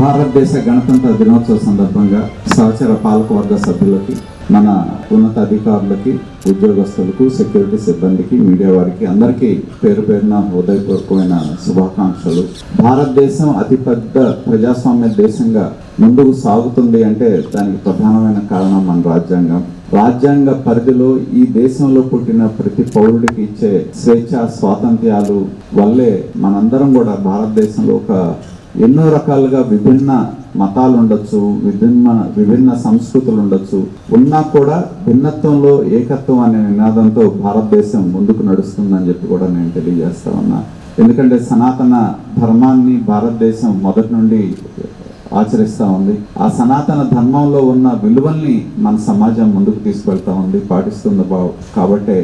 భారతదేశ గణతంత్ర దినోత్సవ సందర్భంగా సహచర పాలకవర్గ సభ్యులకి, మన ఉన్నతాధికారులకి, ఉద్యోగస్తులకు, సెక్యూరిటీ సిబ్బందికి, మీడియా వారికి అందరికీ పేరు పేరున హృదయపూర్వకమైన శుభాకాంక్షలు. భారతదేశం అతిపెద్ద ప్రజాస్వామ్య దేశంగా ముందుకు సాగుతుంది అంటే దానికి ప్రధానమైన కారణం మన రాజ్యాంగం. రాజ్యాంగ పరిధిలో ఈ దేశంలో పుట్టిన ప్రతి పౌరుడికి ఇచ్చే స్వేచ్ఛ, స్వాతంత్ర్యాలు వల్లే మనందరం కూడా భారతదేశంలో ఎన్నో రకాలుగా విభిన్న మతాలు ఉండొచ్చు, విభిన్న సంస్కృతులు ఉండొచ్చు, ఉన్నా కూడా భిన్నత్వంలో ఏకత్వం అనే నినాదంతో భారతదేశం ముందుకు నడుస్తుందని చెప్పి కూడా నేను తెలియజేస్తా ఉన్నా. ఎందుకంటే సనాతన ధర్మాన్ని భారతదేశం మొదటి నుండి ఆచరిస్తూ ఉంది. ఆ సనాతన ధర్మంలో ఉన్న విలువల్ని మన సమాజం ముందుకు తీసుకెళ్తా ఉంది, పాటిస్తుంది. కాబట్టే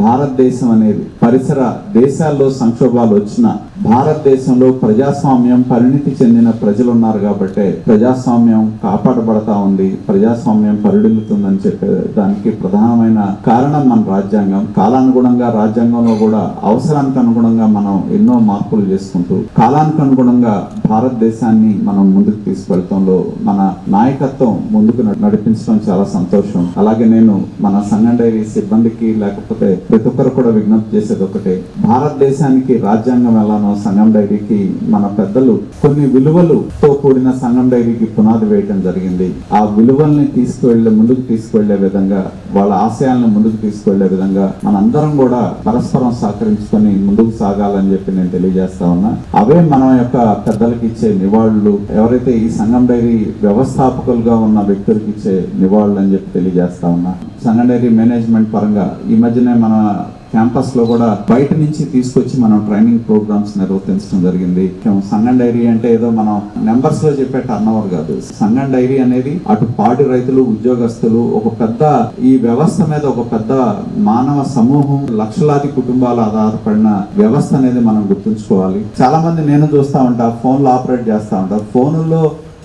భారతదేశం అనేది పరిసర దేశాల్లో సంక్షోభాలు వచ్చిన భారతదేశంలో ప్రజాస్వామ్యం పరిణితి చెందిన ప్రజలు ఉన్నారు కాబట్టి ప్రజాస్వామ్యం కాపాడబడతా ఉంది, ప్రజాస్వామ్యం పరిడిల్లుతుందని చెప్పే దానికి ప్రధానమైన కారణం మన రాజ్యాంగం. కాలానుగుణంగా రాజ్యాంగంలో కూడా అవసరానికి అనుగుణంగా మనం ఎన్నో మార్పులు చేసుకుంటూ కాలానికి అనుగుణంగా భారతదేశాన్ని మనం ముందుకు తీసుకెళ్తంలో మన నాయకత్వం ముందుకు నడిపించడం చాలా సంతోషం. అలాగే నేను మన సంగం డైరీ సిబ్బందికి, లేకపోతే ప్రతి ఒక్కరు కూడా విజ్ఞప్తి చేసేది ఒకటే, భారతదేశానికి రాజ్యాంగం ఎలానో సంగం డైరీకి మన పెద్దలు కొన్ని విలువలతో కూడిన సంగం డైరీకి పునాది వేయటం జరిగింది. ఆ విలువల్ని ముందుకు తీసుకువెళ్లే విధంగా, వాళ్ళ ఆశయాలను ముందుకు తీసుకువెళ్లే విధంగా మనందరం కూడా పరస్పరం సహకరించుకొని ముందుకు సాగాలని చెప్పి నేను తెలియజేస్తా ఉన్నా. అవే మన యొక్క పెద్దలకి ఇచ్చే నివాళులు, ఎవరైతే ఈ సంగం డైరీ వ్యవస్థాపకులుగా ఉన్న వ్యక్తులకి ఇచ్చే నివాళులు అని చెప్పి తెలియజేస్తా ఉన్నా. సంగం డైరీ మేనేజ్మెంట్ పరంగా ఈ మధ్యనే మన క్యాంపస్ లో కూడా బయట నుంచి తీసుకొచ్చి మనం ట్రైనింగ్ ప్రోగ్రామ్స్ నిర్వర్తించడం జరిగింది. సంగం డైరీ అంటే ఏదో మనం నెంబర్స్ లో చెప్పే టర్న్ ఓవర్ కాదు. సంగం డైరీ అనేది అటు పాడి రైతులు, ఉద్యోగస్తులు, ఒక పెద్ద ఈ వ్యవస్థ మీద ఒక పెద్ద మానవ సమూహం, లక్షలాది కుటుంబాలు ఆధారపడిన వ్యవస్థ అనేది మనం గుర్తుంచుకోవాలి. చాలా మంది నేను చూస్తా ఉంటా, ఫోన్లు ఆపరేట్ చేస్తా ఉంటారు. ఫోన్లో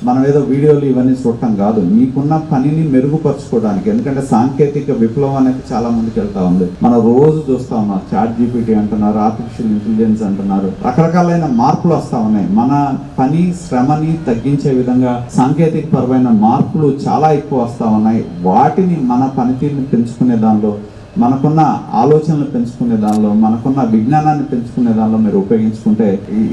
మనం ఏదో వీడియోలు ఇవన్నీ చూడటం కాదు, మీకున్న పనిని మెరుగుపరచుకోవడానికి. ఎందుకంటే సాంకేతిక విప్లవం అనేది చాలా మందికి వెళ్తా ఉంది. మనం రోజు చూస్తా ఉన్నాం, చాట్ జీపీటీ అంటున్నారు, ఆర్టిఫిషియల్ ఇంటెలిజెన్స్ అంటున్నారు, రకరకాలైన మార్పులు వస్తా ఉన్నాయి. మన పని శ్రమని తగ్గించే విధంగా సాంకేతిక పరమైన మార్పులు చాలా ఎక్కువ వస్తా ఉన్నాయి. వాటిని మన పనితీరుని పెంచుకునే దానిలో, మనకున్న ఆలోచనలు పెంచుకునే దానిలో, మనకున్న విజ్ఞానాన్ని పెంచుకునే దానిలో మీరు ఉపయోగించుకుంటే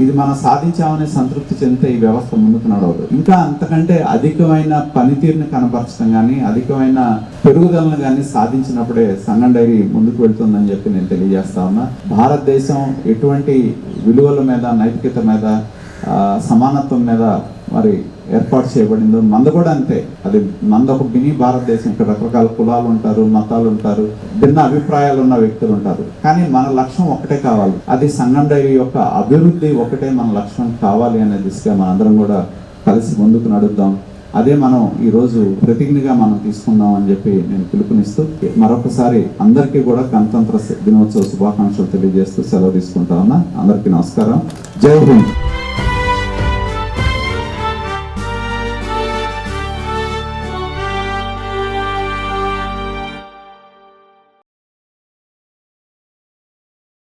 ఇది మనం సాధించామని సంతృప్తి చెందితే ఈ వ్యవస్థ ముందుకు నడవదు. ఇంకా అంతకంటే అధికమైన పనితీరుని కనపరచడం కానీ, అధికమైన పెరుగుదలను కానీ సాధించినప్పుడే సంగం డైరీ ముందుకు వెళ్తుందని చెప్పి నేను తెలియజేస్తా ఉన్నా. భారతదేశం ఎటువంటి విలువల మీద, నైతికత మీద, సమానత్వం మీద మరి ఏర్పాటు చేయబడిందో మంద కూడా అంతే. అది మంద ఒక మినీ భారతదేశం. ఇక్కడ రకరకాల కులాలు ఉంటారు, మతాలు ఉంటారు, భిన్న అభిప్రాయాలు ఉన్న వ్యక్తులు ఉంటారు. కానీ మన లక్ష్యం ఒకటే కావాలి, అది సంగం డైరీ యొక్క అభివృద్ధి ఒకటే మన లక్ష్యం కావాలి అనే దిశగా మనందరం కూడా కలిసి ముందుకు నడుద్దాం. అదే మనం ఈరోజు ప్రతిజ్ఞగా మనం తీసుకుందాం అని చెప్పి నేను పిలుపునిస్తూ మరొకసారి అందరికీ కూడా గణతంత్ర దినోత్సవ శుభాకాంక్షలు తెలియజేస్తూ సెలవు తీసుకుంటా ఉన్నా. అందరికీ నమస్కారం. జై హింద్.